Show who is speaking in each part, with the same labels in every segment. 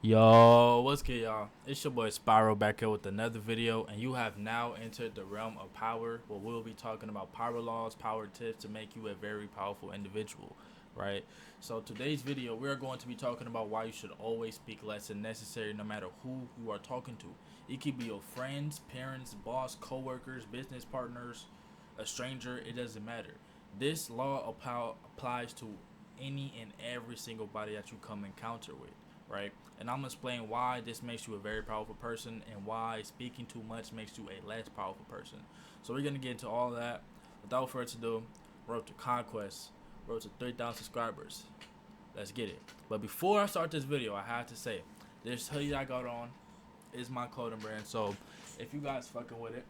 Speaker 1: Yo, what's good, y'all? It's your boy Spyro back here with another video, and you have now entered the realm of power, where we'll be talking about power laws, power tips to make you a very powerful individual, right? So today's video, we're going to be talking about why you should always speak less than necessary, no matter who you are talking to. It could be your friends, parents, boss, co-workers, business partners, a stranger. It doesn't matter. This law applies to any and every single body that you come encounter with, right? And I'm gonna explain why this makes you a very powerful person and why speaking too much makes you a less powerful person. So we're gonna get into all that. Without further ado, road to conquest, road to 3,000 subscribers. Let's get it. But before I start this video, I have to say, this hoodie I got on is my clothing brand. So if you guys fucking with it,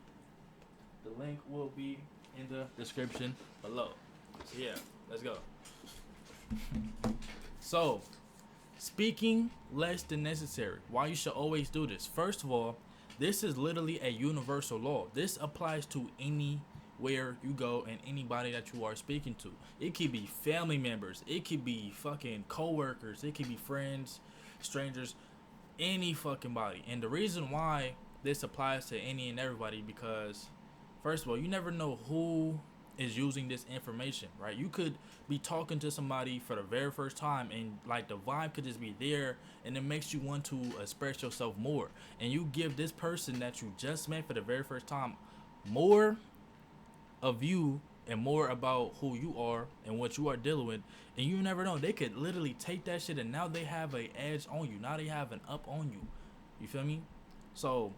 Speaker 1: the link will be in the description below. So yeah, let's go. So speaking less than necessary. Why you should always do this. First of all, this is literally a universal law. This applies to anywhere you go and anybody that you are speaking to. It could be family members. It could be fucking coworkers. It could be friends, strangers, any fucking body. And the reason why this applies to any and everybody, because first of all, you never know who is using this information, right? You could be talking to somebody for the very first time, and like the vibe could just be there, and it makes you want to express yourself more. And you give this person that you just met for the very first time more of you and more about who you are and what you are dealing with, and you never know, they could literally take that shit and now they have a edge on you. Now they have an up on you. You feel me? So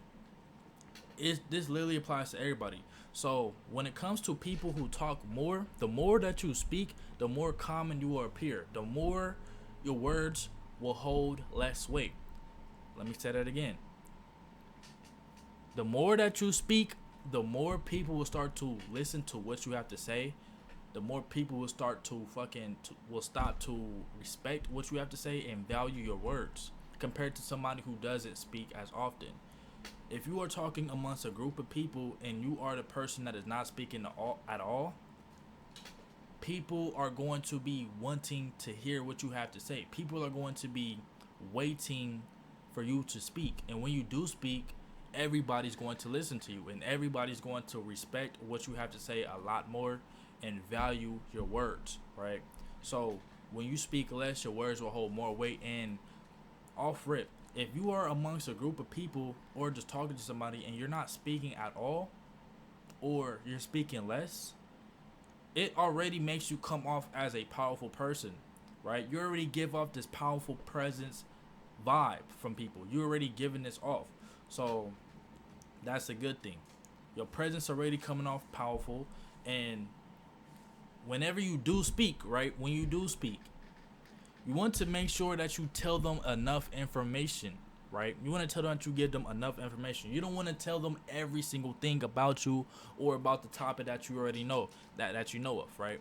Speaker 1: this literally applies to everybody. So when it comes to people who talk more, the more that you speak, the more common you will appear. The more your words will hold less weight. Let me say that again. The more that you speak, the more people will start to listen to what you have to say. The more people will start to will stop to respect what you have to say and value your words compared to somebody who doesn't speak as often. If you are talking amongst a group of people and you are the person that is not speaking at all, people are going to be wanting to hear what you have to say. People are going to be waiting for you to speak. And when you do speak, everybody's going to listen to you and everybody's going to respect what you have to say a lot more and value your words, right? So when you speak less, your words will hold more weight. And off rip, if you are amongst a group of people or just talking to somebody and you're not speaking at all or you're speaking less, it already makes you come off as a powerful person, right? You already give off this powerful presence vibe from people. You already giving this off. So that's a good thing. Your presence already coming off powerful. And whenever you do speak, right? When you do speak, you want to make sure that you tell them enough information, right? You want to tell them that you give them enough information. You don't want to tell them every single thing about you or about the topic that you already know, that you know of, right?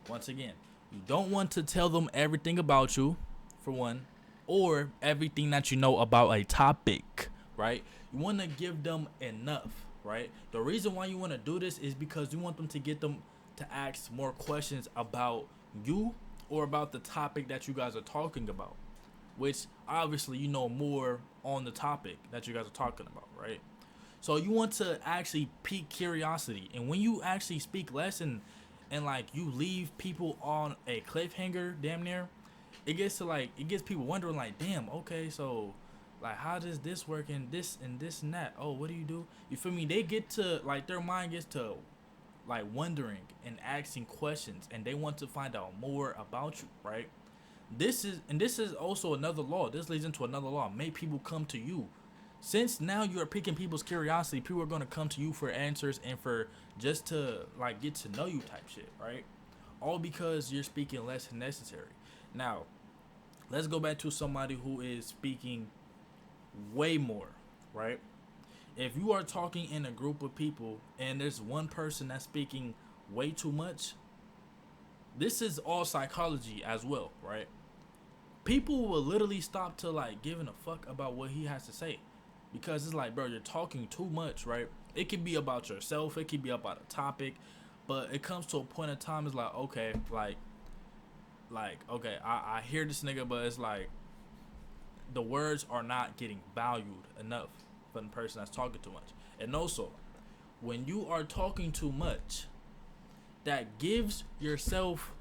Speaker 1: Once again, you don't want to tell them everything about you, for one, or everything that you know about a topic, right? You want to give them enough, right? The reason why you want to do this is because you want them to get them to ask more questions about you or about the topic that you guys are talking about, which obviously you know more on the topic that you guys are talking about, right? So you want to actually pique curiosity, and when you actually speak less and like you leave people on a cliffhanger, damn near, it gets people wondering like, damn, okay, so like how does this work and this and that? Oh, what do you do? You feel me? They get to like their mind gets to like wondering and asking questions and they want to find out more about you, right? This is also another law. This leads into another law. Make people come to you. Since now you are piquing people's curiosity, people are going to come to you for answers and for just to like get to know you type shit, right? All because you're speaking less than necessary. Now, let's go back to somebody who is speaking way more, right? If you are talking in a group of people and there's one person that's speaking way too much, this is all psychology as well, right? People will literally stop to like giving a fuck about what he has to say because it's like, bro, you're talking too much, right? It could be about yourself, it could be about a topic, but it comes to a point in time, it's like, okay, like okay, I hear this nigga, but it's like the words are not getting valued enough from the person that's talking too much. And also, when you are talking too much, that gives yourself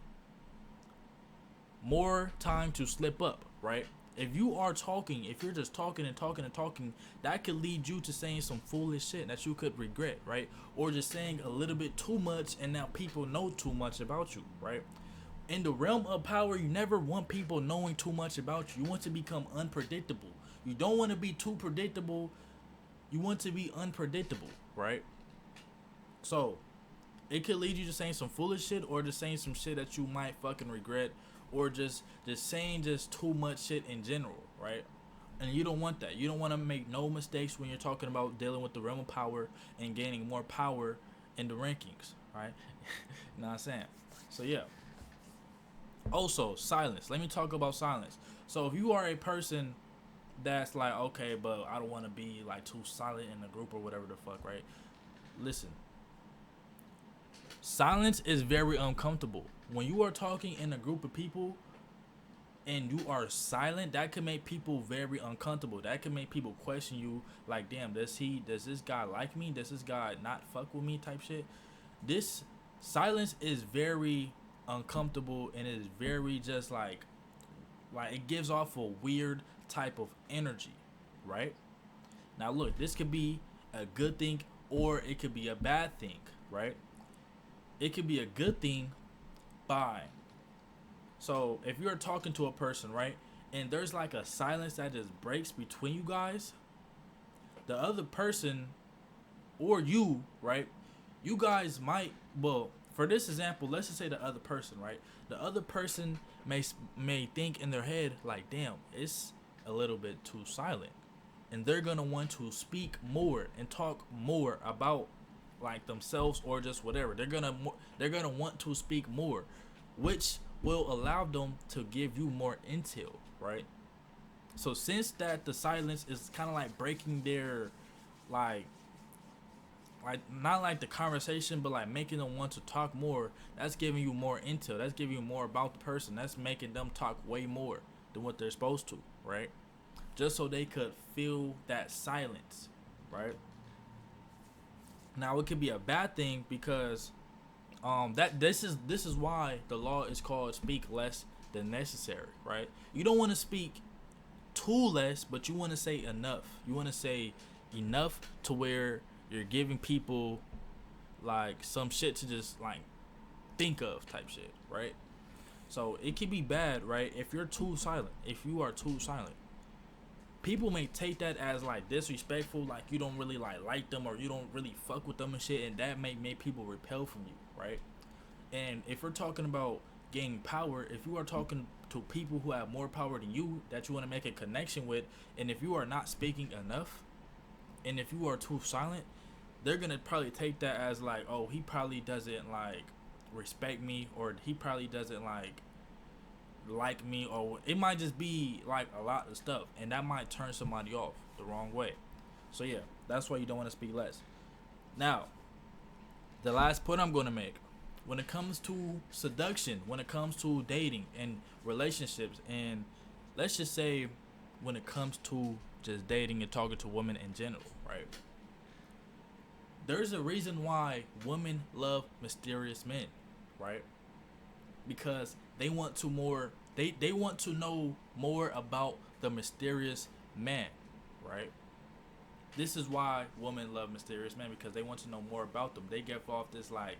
Speaker 1: more time to slip up, right? If you are talking, if you're just talking and talking and talking, that could lead you to saying some foolish shit that you could regret, right? Or just saying a little bit too much and now people know too much about you, right? In the realm of power, you never want people knowing too much about you. You want to become unpredictable. You don't want to be too predictable. You want to be unpredictable, right? So, it could lead you to saying some foolish shit or just saying some shit that you might fucking regret or just saying just too much shit in general, right? And you don't want that. You don't want to make no mistakes when you're talking about dealing with the realm of power and gaining more power in the rankings, right? You know what I'm saying? So yeah. Also, silence. Let me talk about silence. So if you are a person that's like, okay, but I don't want to be like too silent in the group or whatever the fuck, right? Listen, silence is very uncomfortable. When you are talking in a group of people and you are silent, that can make people very uncomfortable. That can make people question you, like, damn, does this guy like me? Does this guy not fuck with me? Type shit. This silence is very uncomfortable and it is very just like it gives off a weird type of energy, right? Now look, this could be a good thing or it could be a bad thing, right? It could be a good thing by, so if you're talking to a person, right, and there's like a silence that just breaks between you guys, the other person or you, right, you guys might, well, for this example, let's just say the other person, right? The other person may think in their head like, damn, it's a little bit too silent, and they're gonna want to speak more and talk more about like themselves or just whatever. They're gonna want to speak more, which will allow them to give you more intel, right? So since that the silence is kind of like breaking their like not like the conversation, but like making them want to talk more. That's giving you more intel. That's giving you more about the person. That's making them talk way more than what they're supposed to, right? Just so they could feel that silence, right? Now it could be a bad thing because that this is why the law is called speak less than necessary, right? You don't want to speak too less, but you want to say enough. You want to say enough to where you're giving people like some shit to just like think of type shit, right? So it can be bad, right? If you're too silent, if you are too silent, people may take that as like disrespectful, like you don't really like them or you don't really fuck with them and shit, and that may make people repel from you, right? And if we're talking about gaining power, if you are talking to people who have more power than you that you want to make a connection with, and if you are not speaking enough, and if you are too silent, they're gonna probably take that as like, oh, he probably doesn't like respect me, or he probably doesn't like me, or it might just be like a lot of stuff, and that might turn somebody off the wrong way. So yeah, that's why you don't want to speak less. Now, the last point I'm gonna make, when it comes to seduction, when it comes to dating and relationships, and let's just say when it comes to just dating and talking to women in general, right? There's a reason why women love mysterious men, right? Because they want to more they want to know more about the mysterious man, right? This is why women love mysterious men, because they want to know more about them. They get off this like,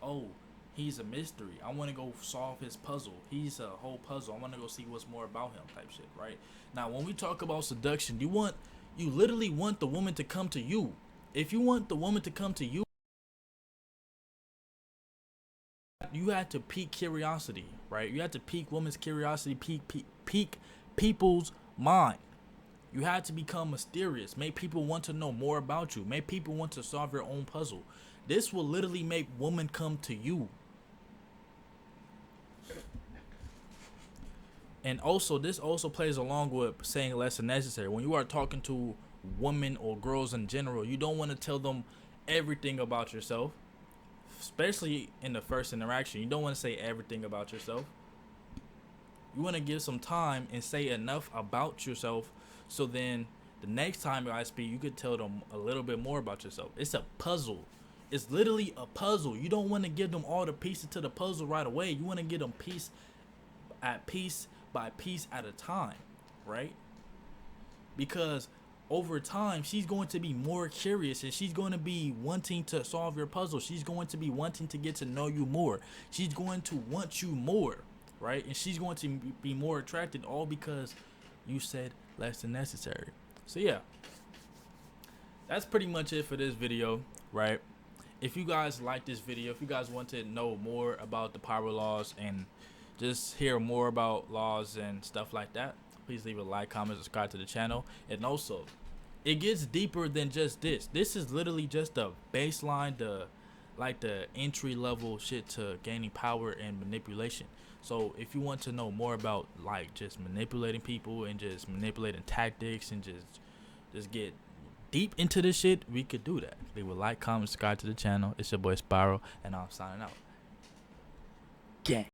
Speaker 1: oh, he's a mystery. I want to go solve his puzzle. He's a whole puzzle. I want to go see what's more about him type shit, right? Now, when we talk about seduction, you literally want the woman to come to you. If you want the woman to come to you, you have to pique curiosity, right? You have to pique women's curiosity, pique people's mind. You have to become mysterious. Make people want to know more about you. Make people want to solve your own puzzle. This will literally make women come to you. And also, this also plays along with saying less than necessary. When you are talking to women or girls in general, you don't want to tell them everything about yourself, especially in the first interaction. You don't want to say everything about yourself. You want to give some time and say enough about yourself, so then the next time you guys speak, you could tell them a little bit more about yourself. It's a puzzle. It's literally a puzzle. You don't want to give them all the pieces to the puzzle right away. You want to give them piece by piece at a time, right? Because over time, she's going to be more curious, and she's going to be wanting to solve your puzzle. She's going to be wanting to get to know you more. She's going to want you more, right? And she's going to be more attracted, all because you said less than necessary. So yeah, that's pretty much it for this video, right? If you guys like this video, if you guys want to know more about the power laws and just hear more about laws and stuff like that, please leave a like, comment, subscribe to the channel. And also, it gets deeper than just this. This is literally just the baseline, the entry level shit to gaining power and manipulation. So if you want to know more about like just manipulating people and just manipulating tactics and just get deep into this shit, we could do that. Leave a like, comment, subscribe to the channel. It's your boy Spiral, and I'm signing out. Gang.